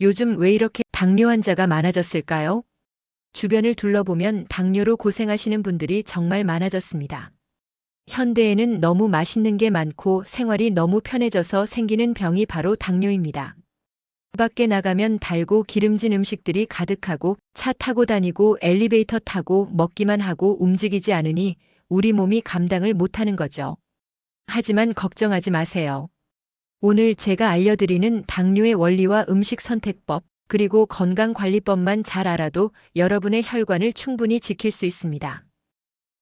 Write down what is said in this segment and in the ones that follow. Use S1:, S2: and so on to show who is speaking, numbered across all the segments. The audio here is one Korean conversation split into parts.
S1: 요즘 왜 이렇게 당뇨 환자가 많아졌을까요? 주변을 둘러보면 당뇨로 고생하시는 분들이 정말 많아졌습니다. 현대에는 너무 맛있는 게 많고 생활이 너무 편해져서 생기는 병이 바로 당뇨입니다. 밖에 나가면 달고 기름진 음식들이 가득하고 차 타고 다니고 엘리베이터 타고 먹기만 하고 움직이지 않으니 우리 몸이 감당을 못하는 거죠. 하지만 걱정하지 마세요. 오늘 제가 알려드리는 당뇨의 원리와 음식 선택법, 그리고 건강관리법만 잘 알아도 여러분의 혈관을 충분히 지킬 수 있습니다.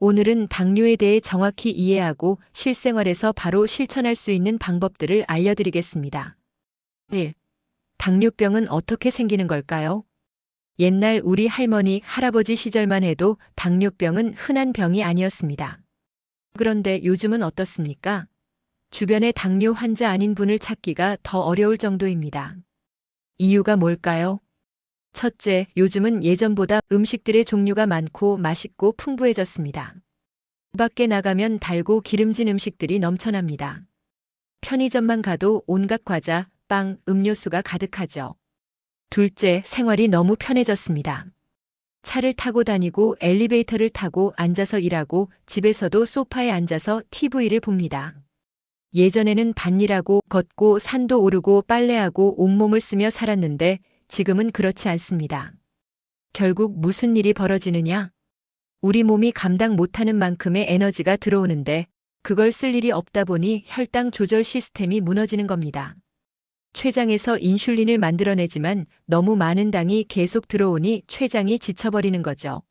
S1: 오늘은 당뇨에 대해 정확히 이해하고 실생활에서 바로 실천할 수 있는 방법들을 알려드리겠습니다. 1. 당뇨병은 어떻게 생기는 걸까요? 옛날 우리 할머니, 할아버지 시절만 해도 당뇨병은 흔한 병이 아니었습니다. 그런데 요즘은 어떻습니까? 주변에 당뇨 환자 아닌 분을 찾기가 더 어려울 정도입니다. 이유가 뭘까요? 첫째, 요즘은 예전보다 음식들의 종류가 많고 맛있고 풍부해졌습니다. 밖에 나가면 달고 기름진 음식들이 넘쳐납니다. 편의점만 가도 온갖 과자, 빵, 음료수가 가득하죠. 둘째, 생활이 너무 편해졌습니다. 차를 타고 다니고 엘리베이터를 타고 앉아서 일하고 집에서도 소파에 앉아서 TV를 봅니다. 예전에는 밭일하고 걷고 산도 오르고 빨래하고 온몸을 쓰며 살았는데 지금은 그렇지 않습니다. 결국 무슨 일이 벌어지느냐? 우리 몸이 감당 못하는 만큼의 에너지가 들어오는데 그걸 쓸 일이 없다 보니 혈당 조절 시스템이 무너지는 겁니다. 췌장에서 인슐린을 만들어내지만 너무 많은 당이 계속 들어오니 췌장이 지쳐버리는 거죠.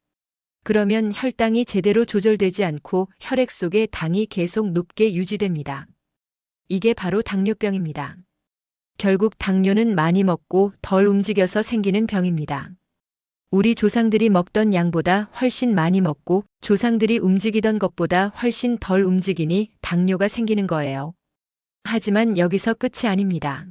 S1: 그러면 혈당이 제대로 조절되지 않고 혈액 속에 당이 계속 높게 유지됩니다. 이게 바로 당뇨병입니다. 결국 당뇨는 많이 먹고 덜 움직여서 생기는 병입니다. 우리 조상들이 먹던 양보다 훨씬 많이 먹고 조상들이 움직이던 것보다 훨씬 덜 움직이니 당뇨가 생기는 거예요. 하지만 여기서 끝이 아닙니다.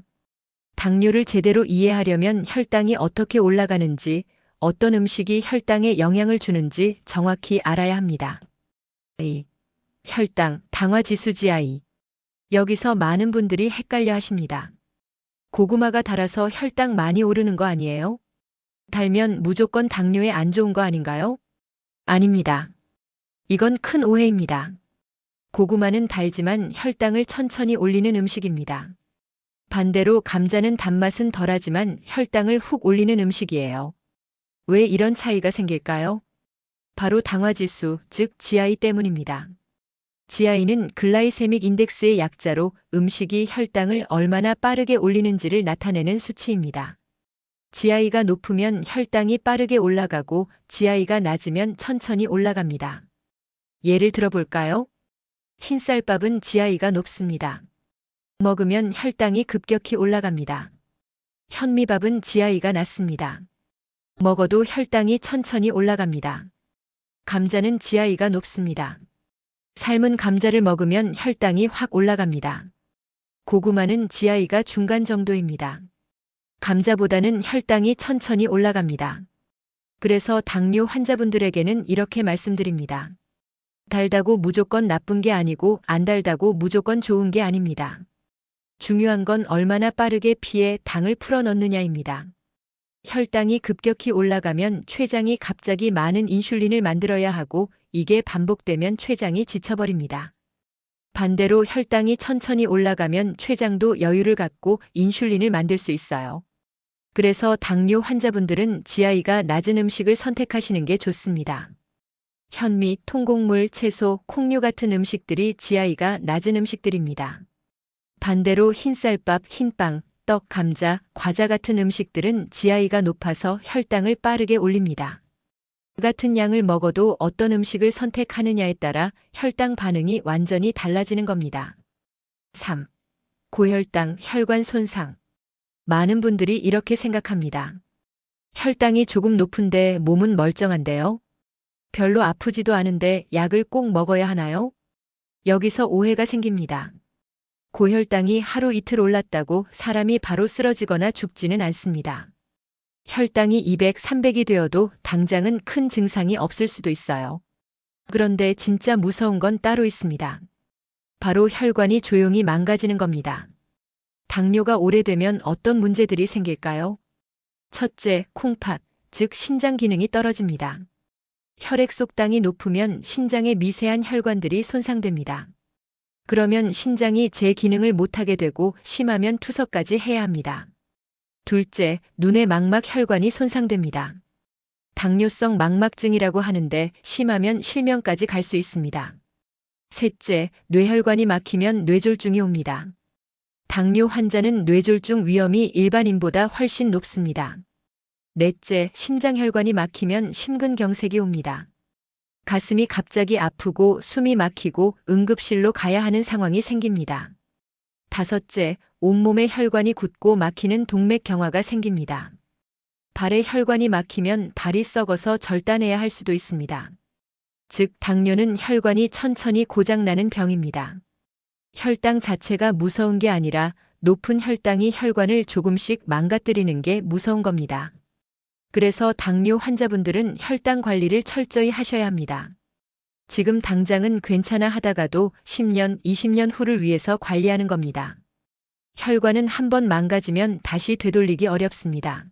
S1: 당뇨를 제대로 이해하려면 혈당이 어떻게 올라가는지, 어떤 음식이 혈당에 영향을 주는지 정확히 알아야 합니다. 혈당, 당화지수 GI. 여기서 많은 분들이 헷갈려 하십니다. 고구마가 달아서 혈당 많이 오르는 거 아니에요? 달면 무조건 당뇨에 안 좋은 거 아닌가요? 아닙니다. 이건 큰 오해입니다. 고구마는 달지만 혈당을 천천히 올리는 음식입니다. 반대로 감자는 단맛은 덜하지만 혈당을 훅 올리는 음식이에요. 왜 이런 차이가 생길까요? 바로 당화지수, 즉 GI 때문입니다. GI는 글라이세믹 인덱스의 약자로 음식이 혈당을 얼마나 빠르게 올리는지를 나타내는 수치입니다. GI가 높으면 혈당이 빠르게 올라가고 GI가 낮으면 천천히 올라갑니다. 예를 들어볼까요? 흰쌀밥은 GI가 높습니다. 먹으면 혈당이 급격히 올라갑니다. 현미밥은 GI가 낮습니다. 먹어도 혈당이 천천히 올라갑니다. 감자는 GI가 높습니다. 삶은 감자를 먹으면 혈당이 확 올라갑니다. 고구마는 GI가 중간 정도입니다. 감자보다는 혈당이 천천히 올라갑니다. 그래서 당뇨 환자분들에게는 이렇게 말씀드립니다. 달다고 무조건 나쁜 게 아니고 안 달다고 무조건 좋은 게 아닙니다. 중요한 건 얼마나 빠르게 피에 당을 풀어넣느냐입니다. 혈당이 급격히 올라가면 췌장이 갑자기 많은 인슐린을 만들어야 하고 이게 반복되면 췌장이 지쳐버립니다. 반대로 혈당이 천천히 올라가면 췌장도 여유를 갖고 인슐린을 만들 수 있어요. 그래서 당뇨 환자분들은 GI가 낮은 음식을 선택하시는 게 좋습니다. 현미, 통곡물, 채소, 콩류 같은 음식들이 GI가 낮은 음식들입니다. 반대로 흰쌀밥, 흰빵, 떡, 감자, 과자 같은 음식들은 GI가 높아서 혈당을 빠르게 올립니다. 같은 양을 먹어도 어떤 음식을 선택하느냐에 따라 혈당 반응이 완전히 달라지는 겁니다. 3. 고혈당, 혈관 손상. 많은 분들이 이렇게 생각합니다. 혈당이 조금 높은데 몸은 멀쩡한데요? 별로 아프지도 않은데 약을 꼭 먹어야 하나요? 여기서 오해가 생깁니다. 고혈당이 하루 이틀 올랐다고 사람이 바로 쓰러지거나 죽지는 않습니다. 혈당이 200, 300이 되어도 당장은 큰 증상이 없을 수도 있어요. 그런데 진짜 무서운 건 따로 있습니다. 바로 혈관이 조용히 망가지는 겁니다. 당뇨가 오래되면 어떤 문제들이 생길까요? 첫째, 콩팥, 즉 신장 기능이 떨어집니다. 혈액 속당이 높으면 신장의 미세한 혈관들이 손상됩니다. 그러면 신장이 제 기능을 못하게 되고 심하면 투석까지 해야 합니다. 둘째, 눈의 망막 혈관이 손상됩니다. 당뇨성 망막증이라고 하는데 심하면 실명까지 갈 수 있습니다. 셋째, 뇌혈관이 막히면 뇌졸중이 옵니다. 당뇨 환자는 뇌졸중 위험이 일반인보다 훨씬 높습니다. 넷째, 심장혈관이 막히면 심근경색이 옵니다. 가슴이 갑자기 아프고 숨이 막히고 응급실로 가야 하는 상황이 생깁니다. 다섯째, 온몸의 혈관이 굳고 막히는 동맥경화가 생깁니다. 발의 혈관이 막히면 발이 썩어서 절단해야 할 수도 있습니다. 즉, 당뇨는 혈관이 천천히 고장나는 병입니다. 혈당 자체가 무서운 게 아니라 높은 혈당이 혈관을 조금씩 망가뜨리는 게 무서운 겁니다. 그래서 당뇨 환자분들은 혈당 관리를 철저히 하셔야 합니다. 지금 당장은 괜찮아 하다가도 10년, 20년 후를 위해서 관리하는 겁니다. 혈관은 한번 망가지면 다시 되돌리기 어렵습니다.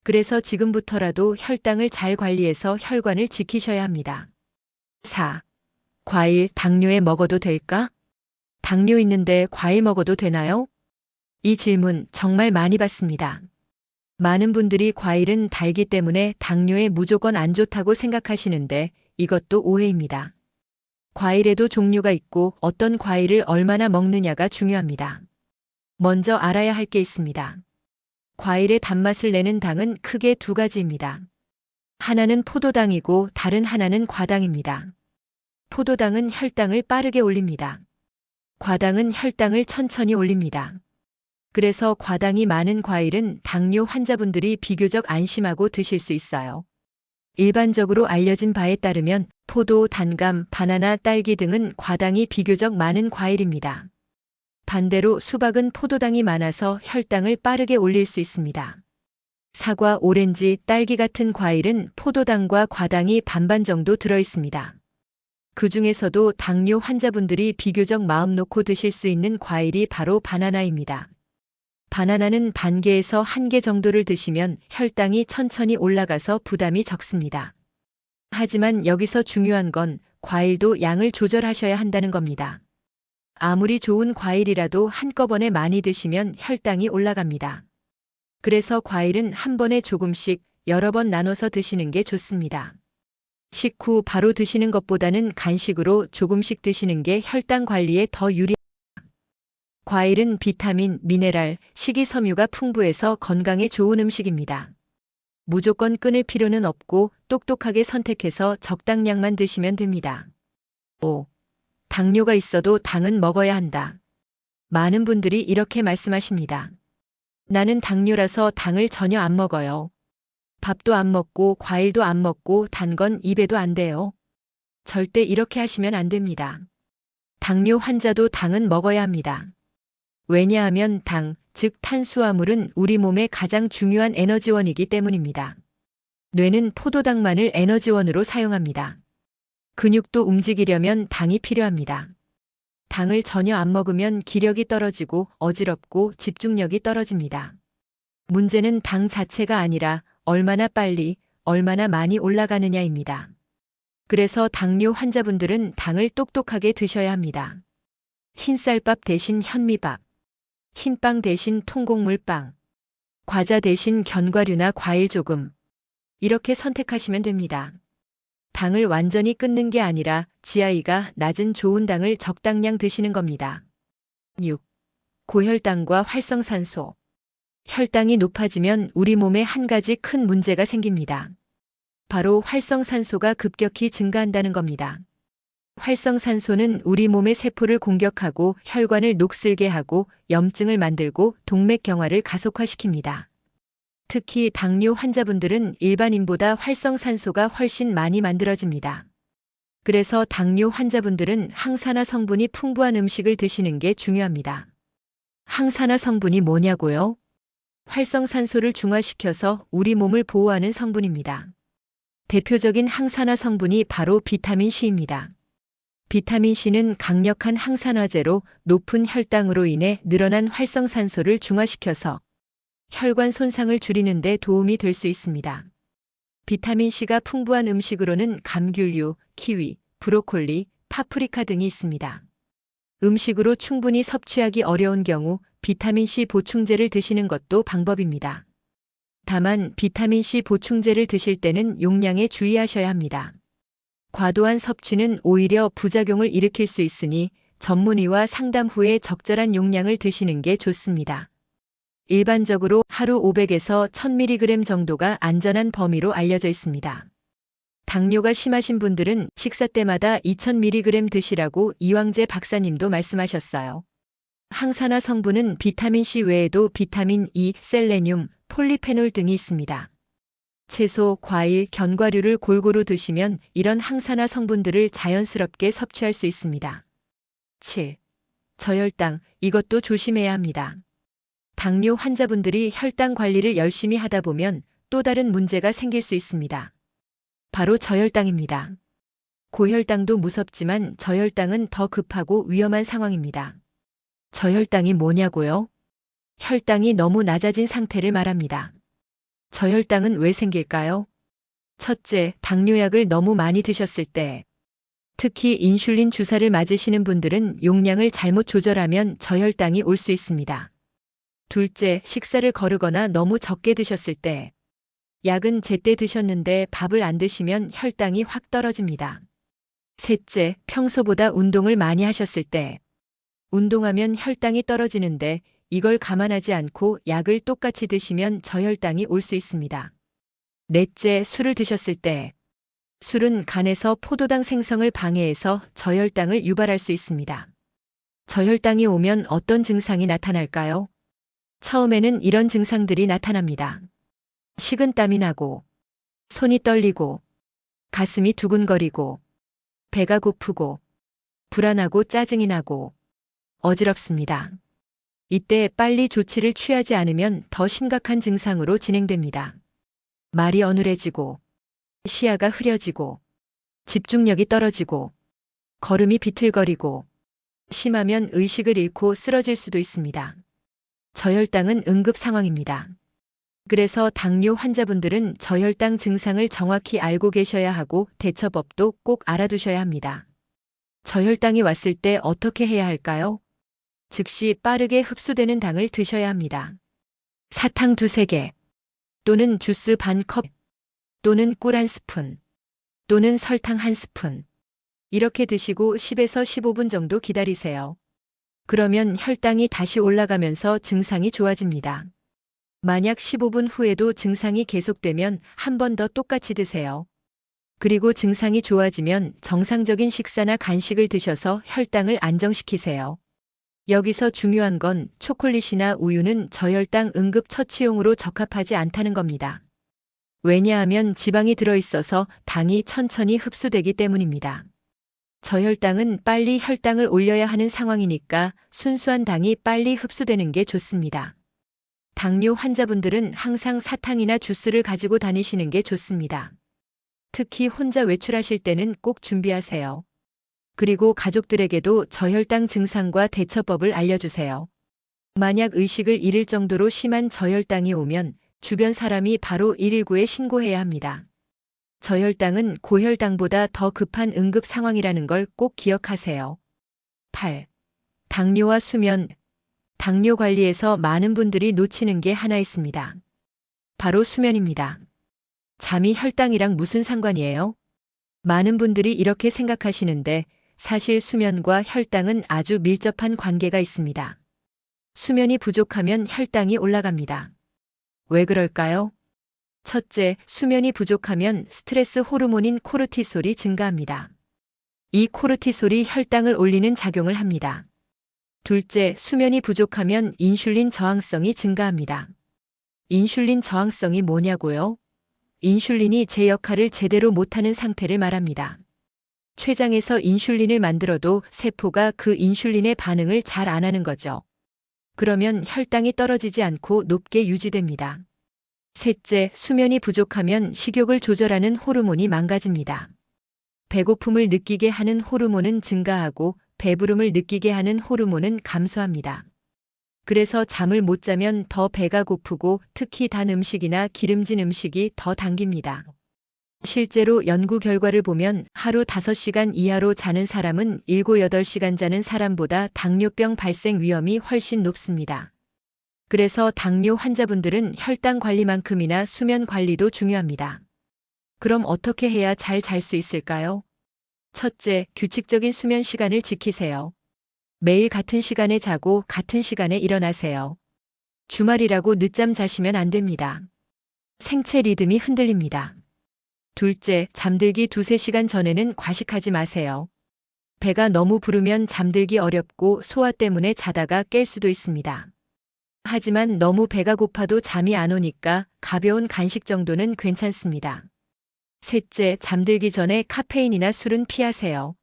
S1: 그래서 지금부터라도 혈당을 잘 관리해서 혈관을 지키셔야 합니다. 4. 과일, 당뇨에 먹어도 될까? 당뇨 있는데 과일 먹어도 되나요? 이 질문 정말 많이 받습니다. 많은 분들이 과일은 달기 때문에 당뇨에 무조건 안 좋다고 생각하시는데 이것도 오해입니다. 과일에도 종류가 있고 어떤 과일을 얼마나 먹느냐가 중요합니다. 먼저 알아야 할 게 있습니다. 과일의 단맛을 내는 당은 크게 두 가지입니다. 하나는 포도당이고 다른 하나는 과당입니다. 포도당은 혈당을 빠르게 올립니다. 과당은 혈당을 천천히 올립니다. 그래서 과당이 많은 과일은 당뇨 환자분들이 비교적 안심하고 드실 수 있어요. 일반적으로 알려진 바에 따르면 포도, 단감, 바나나, 딸기 등은 과당이 비교적 많은 과일입니다. 반대로 수박은 포도당이 많아서 혈당을 빠르게 올릴 수 있습니다. 사과, 오렌지, 딸기 같은 과일은 포도당과 과당이 반반 정도 들어 있습니다. 그 중에서도 당뇨 환자분들이 비교적 마음 놓고 드실 수 있는 과일이 바로 바나나입니다. 바나나는 반 개에서 한 개 정도를 드시면 혈당이 천천히 올라가서 부담이 적습니다. 하지만 여기서 중요한 건 과일도 양을 조절하셔야 한다는 겁니다. 아무리 좋은 과일이라도 한꺼번에 많이 드시면 혈당이 올라갑니다. 그래서 과일은 한 번에 조금씩 여러 번 나눠서 드시는 게 좋습니다. 식후 바로 드시는 것보다는 간식으로 조금씩 드시는 게 혈당 관리에 더 유리합니다. 과일은 비타민, 미네랄, 식이섬유가 풍부해서 건강에 좋은 음식입니다. 무조건 끊을 필요는 없고 똑똑하게 선택해서 적당량만 드시면 됩니다. 5. 당뇨가 있어도 당은 먹어야 한다. 많은 분들이 이렇게 말씀하십니다. 나는 당뇨라서 당을 전혀 안 먹어요. 밥도 안 먹고 과일도 안 먹고 단 건 입에도 안 대요. 절대 이렇게 하시면 안 됩니다. 당뇨 환자도 당은 먹어야 합니다. 왜냐하면 당, 즉 탄수화물은 우리 몸의 가장 중요한 에너지원이기 때문입니다. 뇌는 포도당만을 에너지원으로 사용합니다. 근육도 움직이려면 당이 필요합니다. 당을 전혀 안 먹으면 기력이 떨어지고 어지럽고 집중력이 떨어집니다. 문제는 당 자체가 아니라 얼마나 빨리, 얼마나 많이 올라가느냐입니다. 그래서 당뇨 환자분들은 당을 똑똑하게 드셔야 합니다. 흰쌀밥 대신 현미밥, 흰빵 대신 통곡물빵, 과자 대신 견과류나 과일 조금, 이렇게 선택하시면 됩니다. 당을 완전히 끊는 게 아니라 GI가 낮은 좋은 당을 적당량 드시는 겁니다. 6. 고혈당과 활성산소. 혈당이 높아지면 우리 몸에 한 가지 큰 문제가 생깁니다. 바로 활성산소가 급격히 증가한다는 겁니다. 활성산소는 우리 몸의 세포를 공격하고 혈관을 녹슬게 하고 염증을 만들고 동맥경화를 가속화시킵니다. 특히 당뇨 환자분들은 일반인보다 활성산소가 훨씬 많이 만들어집니다. 그래서 당뇨 환자분들은 항산화 성분이 풍부한 음식을 드시는 게 중요합니다. 항산화 성분이 뭐냐고요? 활성산소를 중화시켜서 우리 몸을 보호하는 성분입니다. 대표적인 항산화 성분이 바로 비타민C입니다. 비타민C는 강력한 항산화제로 높은 혈당으로 인해 늘어난 활성산소를 중화시켜서 혈관 손상을 줄이는 데 도움이 될 수 있습니다. 비타민C가 풍부한 음식으로는 감귤류, 키위, 브로콜리, 파프리카 등이 있습니다. 음식으로 충분히 섭취하기 어려운 경우 비타민C 보충제를 드시는 것도 방법입니다. 다만 비타민C 보충제를 드실 때는 용량에 주의하셔야 합니다. 과도한 섭취는 오히려 부작용을 일으킬 수 있으니 전문의와 상담 후에 적절한 용량을 드시는 게 좋습니다. 일반적으로 하루 500에서 1000mg 정도가 안전한 범위로 알려져 있습니다. 당뇨가 심하신 분들은 식사 때마다 2000mg 드시라고 이왕재 박사님도 말씀하셨어요. 항산화 성분은 비타민C 외에도 비타민 E, 셀레늄, 폴리페놀 등이 있습니다. 채소, 과일, 견과류를 골고루 드시면 이런 항산화 성분들을 자연스럽게 섭취할 수 있습니다. 7. 저혈당, 이것도 조심해야 합니다. 당뇨 환자분들이 혈당 관리를 열심히 하다 보면 또 다른 문제가 생길 수 있습니다. 바로 저혈당입니다. 고혈당도 무섭지만 저혈당은 더 급하고 위험한 상황입니다. 저혈당이 뭐냐고요? 혈당이 너무 낮아진 상태를 말합니다. 저혈당은 왜 생길까요? 첫째, 당뇨약을 너무 많이 드셨을 때. 특히 인슐린 주사를 맞으시는 분들은 용량을 잘못 조절하면 저혈당이 올 수 있습니다. 둘째, 식사를 거르거나 너무 적게 드셨을 때. 약은 제때 드셨는데 밥을 안 드시면 혈당이 확 떨어집니다. 셋째, 평소보다 운동을 많이 하셨을 때. 운동하면 혈당이 떨어지는데 이걸 감안하지 않고 약을 똑같이 드시면 저혈당이 올 수 있습니다. 넷째, 술을 드셨을 때. 술은 간에서 포도당 생성을 방해해서 저혈당을 유발할 수 있습니다. 저혈당이 오면 어떤 증상이 나타날까요? 처음에는 이런 증상들이 나타납니다. 식은땀이 나고, 손이 떨리고, 가슴이 두근거리고, 배가 고프고, 불안하고 짜증이 나고, 어지럽습니다. 이때 빨리 조치를 취하지 않으면 더 심각한 증상으로 진행됩니다. 말이 어눌해지고, 시야가 흐려지고, 집중력이 떨어지고, 걸음이 비틀거리고, 심하면 의식을 잃고 쓰러질 수도 있습니다. 저혈당은 응급 상황입니다. 그래서 당뇨 환자분들은 저혈당 증상을 정확히 알고 계셔야 하고 대처법도 꼭 알아두셔야 합니다. 저혈당이 왔을 때 어떻게 해야 할까요? 즉시 빠르게 흡수되는 당을 드셔야 합니다. 사탕 2~3개, 또는 주스 반 컵, 또는 꿀 1스푼, 또는 설탕 1스푼. 이렇게 드시고 10에서 15분 정도 기다리세요. 그러면 혈당이 다시 올라가면서 증상이 좋아집니다. 만약 15분 후에도 증상이 계속되면 한 번 더 똑같이 드세요. 그리고 증상이 좋아지면 정상적인 식사나 간식을 드셔서 혈당을 안정시키세요. 여기서 중요한 건 초콜릿이나 우유는 저혈당 응급 처치용으로 적합하지 않다는 겁니다. 왜냐하면 지방이 들어있어서 당이 천천히 흡수되기 때문입니다. 저혈당은 빨리 혈당을 올려야 하는 상황이니까 순수한 당이 빨리 흡수되는 게 좋습니다. 당뇨 환자분들은 항상 사탕이나 주스를 가지고 다니시는 게 좋습니다. 특히 혼자 외출하실 때는 꼭 준비하세요. 그리고 가족들에게도 저혈당 증상과 대처법을 알려주세요. 만약 의식을 잃을 정도로 심한 저혈당이 오면 주변 사람이 바로 119에 신고해야 합니다. 저혈당은 고혈당보다 더 급한 응급 상황이라는 걸 꼭 기억하세요. 8. 당뇨와 수면. 당뇨 관리에서 많은 분들이 놓치는 게 하나 있습니다. 바로 수면입니다. 잠이 혈당이랑 무슨 상관이에요? 많은 분들이 이렇게 생각하시는데 사실 수면과 혈당은 아주 밀접한 관계가 있습니다. 수면이 부족하면 혈당이 올라갑니다. 왜 그럴까요? 첫째, 수면이 부족하면 스트레스 호르몬인 코르티솔이 증가합니다. 이 코르티솔이 혈당을 올리는 작용을 합니다. 둘째, 수면이 부족하면 인슐린 저항성이 증가합니다. 인슐린 저항성이 뭐냐고요? 인슐린이 제 역할을 제대로 못하는 상태를 말합니다. 췌장에서 인슐린을 만들어도 세포가 그 인슐린의 반응을 잘 안 하는 거죠. 그러면 혈당이 떨어지지 않고 높게 유지됩니다. 셋째, 수면이 부족하면 식욕을 조절하는 호르몬이 망가집니다. 배고픔을 느끼게 하는 호르몬은 증가하고 배부름을 느끼게 하는 호르몬은 감소합니다. 그래서 잠을 못 자면 더 배가 고프고 특히 단 음식이나 기름진 음식이 더 당깁니다. 실제로 연구 결과를 보면 하루 5시간 이하로 자는 사람은 7, 8시간 자는 사람보다 당뇨병 발생 위험이 훨씬 높습니다. 그래서 당뇨 환자분들은 혈당 관리만큼이나 수면 관리도 중요합니다. 그럼 어떻게 해야 잘 잘 수 있을까요? 첫째, 규칙적인 수면 시간을 지키세요. 매일 같은 시간에 자고 같은 시간에 일어나세요. 주말이라고 늦잠 자시면 안 됩니다. 생체 리듬이 흔들립니다. 둘째, 잠들기 2~3시간 전에는 과식하지 마세요. 배가 너무 부르면 잠들기 어렵고 소화 때문에 자다가 깰 수도 있습니다. 하지만 너무 배가 고파도 잠이 안 오니까 가벼운 간식 정도는 괜찮습니다. 셋째, 잠들기 전에 카페인이나 술은 피하세요.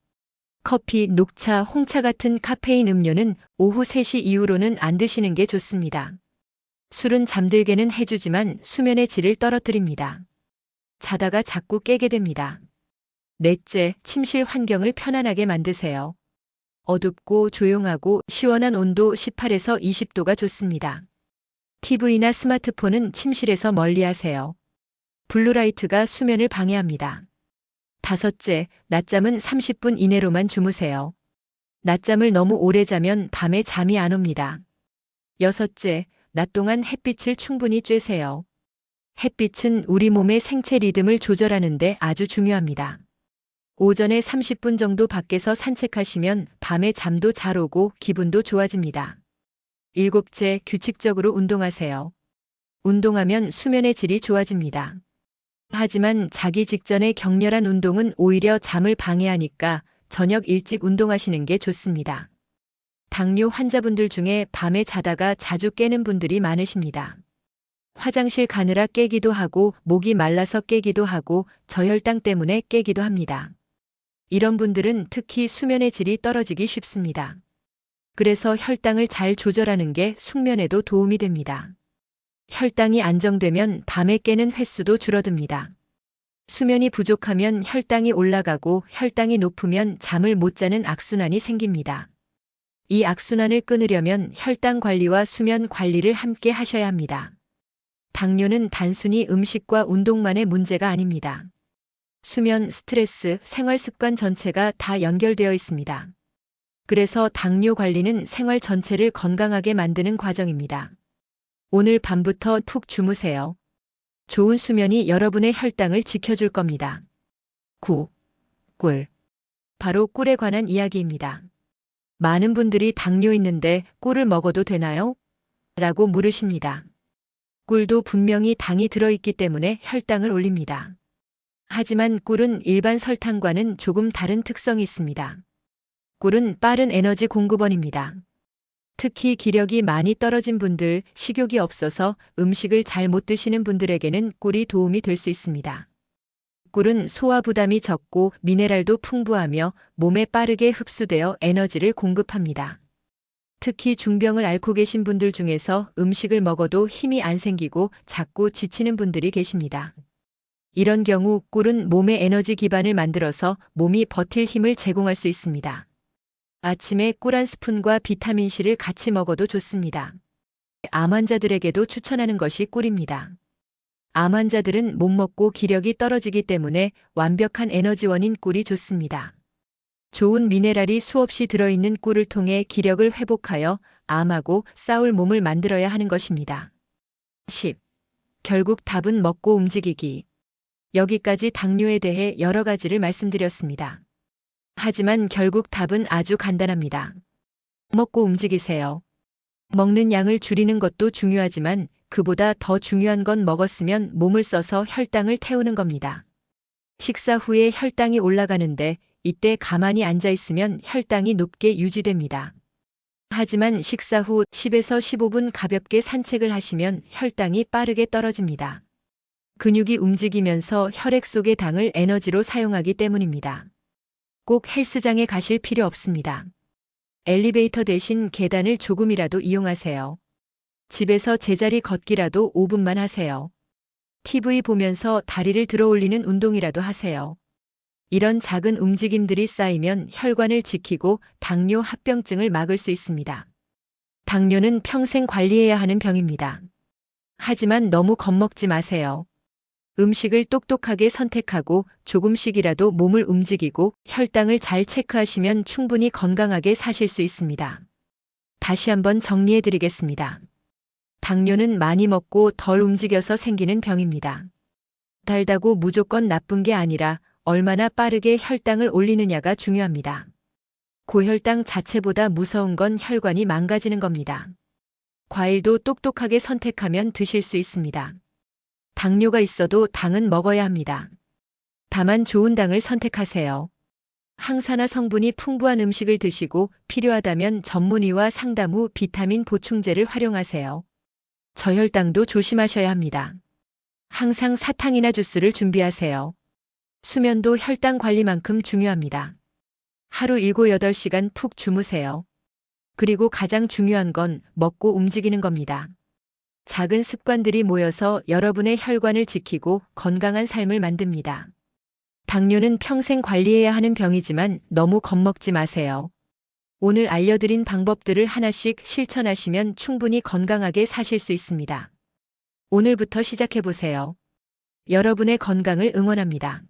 S1: 커피, 녹차, 홍차 같은 카페인 음료는 오후 3시 이후로는 안 드시는 게 좋습니다. 술은 잠들게는 해주지만 수면의 질을 떨어뜨립니다. 자다가 자꾸 깨게 됩니다. 넷째, 침실 환경을 편안하게 만드세요. 어둡고 조용하고 시원한 온도 18에서 20도가 좋습니다. TV나 스마트폰은 침실에서 멀리 하세요. 블루라이트가 수면을 방해합니다. 다섯째, 낮잠은 30분 이내로만 주무세요. 낮잠을 너무 오래 자면 밤에 잠이 안 옵니다. 여섯째, 낮 동안 햇빛을 충분히 쬐세요. 햇빛은 우리 몸의 생체 리듬을 조절하는 데 아주 중요합니다. 오전에 30분 정도 밖에서 산책하시면 밤에 잠도 잘 오고 기분도 좋아집니다. 일곱째, 규칙적으로 운동하세요. 운동하면 수면의 질이 좋아집니다. 하지만 자기 직전의 격렬한 운동은 오히려 잠을 방해하니까 저녁 일찍 운동하시는 게 좋습니다. 당뇨 환자분들 중에 밤에 자다가 자주 깨는 분들이 많으십니다. 화장실 가느라 깨기도 하고 목이 말라서 깨기도 하고 저혈당 때문에 깨기도 합니다. 이런 분들은 특히 수면의 질이 떨어지기 쉽습니다. 그래서 혈당을 잘 조절하는 게 숙면에도 도움이 됩니다. 혈당이 안정되면 밤에 깨는 횟수도 줄어듭니다. 수면이 부족하면 혈당이 올라가고 혈당이 높으면 잠을 못 자는 악순환이 생깁니다. 이 악순환을 끊으려면 혈당 관리와 수면 관리를 함께 하셔야 합니다. 당뇨는 단순히 음식과 운동만의 문제가 아닙니다. 수면, 스트레스, 생활 습관 전체가 다 연결되어 있습니다. 그래서 당뇨 관리는 생활 전체를 건강하게 만드는 과정입니다. 오늘 밤부터 푹 주무세요. 좋은 수면이 여러분의 혈당을 지켜줄 겁니다. 9. 꿀. 바로 꿀에 관한 이야기입니다. 많은 분들이 당뇨 있는데 꿀을 먹어도 되나요? 라고 물으십니다. 꿀도 분명히 당이 들어있기 때문에 혈당을 올립니다. 하지만 꿀은 일반 설탕과는 조금 다른 특성이 있습니다. 꿀은 빠른 에너지 공급원입니다. 특히 기력이 많이 떨어진 분들, 식욕이 없어서 음식을 잘 못 드시는 분들에게는 꿀이 도움이 될 수 있습니다. 꿀은 소화 부담이 적고 미네랄도 풍부하며 몸에 빠르게 흡수되어 에너지를 공급합니다. 특히 중병을 앓고 계신 분들 중에서 음식을 먹어도 힘이 안 생기고 자꾸 지치는 분들이 계십니다. 이런 경우 꿀은 몸의 에너지 기반을 만들어서 몸이 버틸 힘을 제공할 수 있습니다. 아침에 꿀 한 스푼과 비타민C를 같이 먹어도 좋습니다. 암 환자들에게도 추천하는 것이 꿀입니다. 암 환자들은 못 먹고 기력이 떨어지기 때문에 완벽한 에너지원인 꿀이 좋습니다. 좋은 미네랄이 수없이 들어있는 꿀을 통해 기력을 회복하여 암하고 싸울 몸을 만들어야 하는 것입니다. 10. 결국 답은 먹고 움직이기. 여기까지 당뇨에 대해 여러 가지를 말씀드렸습니다. 하지만 결국 답은 아주 간단합니다. 먹고 움직이세요. 먹는 양을 줄이는 것도 중요하지만 그보다 더 중요한 건 먹었으면 몸을 써서 혈당을 태우는 겁니다. 식사 후에 혈당이 올라가는데 이때 가만히 앉아 있으면 혈당이 높게 유지됩니다. 하지만 식사 후 10에서 15분 가볍게 산책을 하시면 혈당이 빠르게 떨어집니다. 근육이 움직이면서 혈액 속의 당을 에너지로 사용하기 때문입니다. 꼭 헬스장에 가실 필요 없습니다. 엘리베이터 대신 계단을 조금이라도 이용하세요. 집에서 제자리 걷기라도 5분만 하세요. TV 보면서 다리를 들어 올리는 운동이라도 하세요. 이런 작은 움직임들이 쌓이면 혈관을 지키고 당뇨 합병증을 막을 수 있습니다. 당뇨는 평생 관리해야 하는 병입니다. 하지만 너무 겁먹지 마세요. 음식을 똑똑하게 선택하고 조금씩이라도 몸을 움직이고 혈당을 잘 체크하시면 충분히 건강하게 사실 수 있습니다. 다시 한번 정리해 드리겠습니다. 당뇨는 많이 먹고 덜 움직여서 생기는 병입니다. 달다고 무조건 나쁜 게 아니라 얼마나 빠르게 혈당을 올리느냐가 중요합니다. 고혈당 자체보다 무서운 건 혈관이 망가지는 겁니다. 과일도 똑똑하게 선택하면 드실 수 있습니다. 당뇨가 있어도 당은 먹어야 합니다. 다만 좋은 당을 선택하세요. 항산화 성분이 풍부한 음식을 드시고 필요하다면 전문의와 상담 후 비타민 보충제를 활용하세요. 저혈당도 조심하셔야 합니다. 항상 사탕이나 주스를 준비하세요. 수면도 혈당 관리만큼 중요합니다. 하루 7, 8시간 푹 주무세요. 그리고 가장 중요한 건 먹고 움직이는 겁니다. 작은 습관들이 모여서 여러분의 혈관을 지키고 건강한 삶을 만듭니다. 당뇨는 평생 관리해야 하는 병이지만 너무 겁먹지 마세요. 오늘 알려드린 방법들을 하나씩 실천하시면 충분히 건강하게 사실 수 있습니다. 오늘부터 시작해보세요. 여러분의 건강을 응원합니다.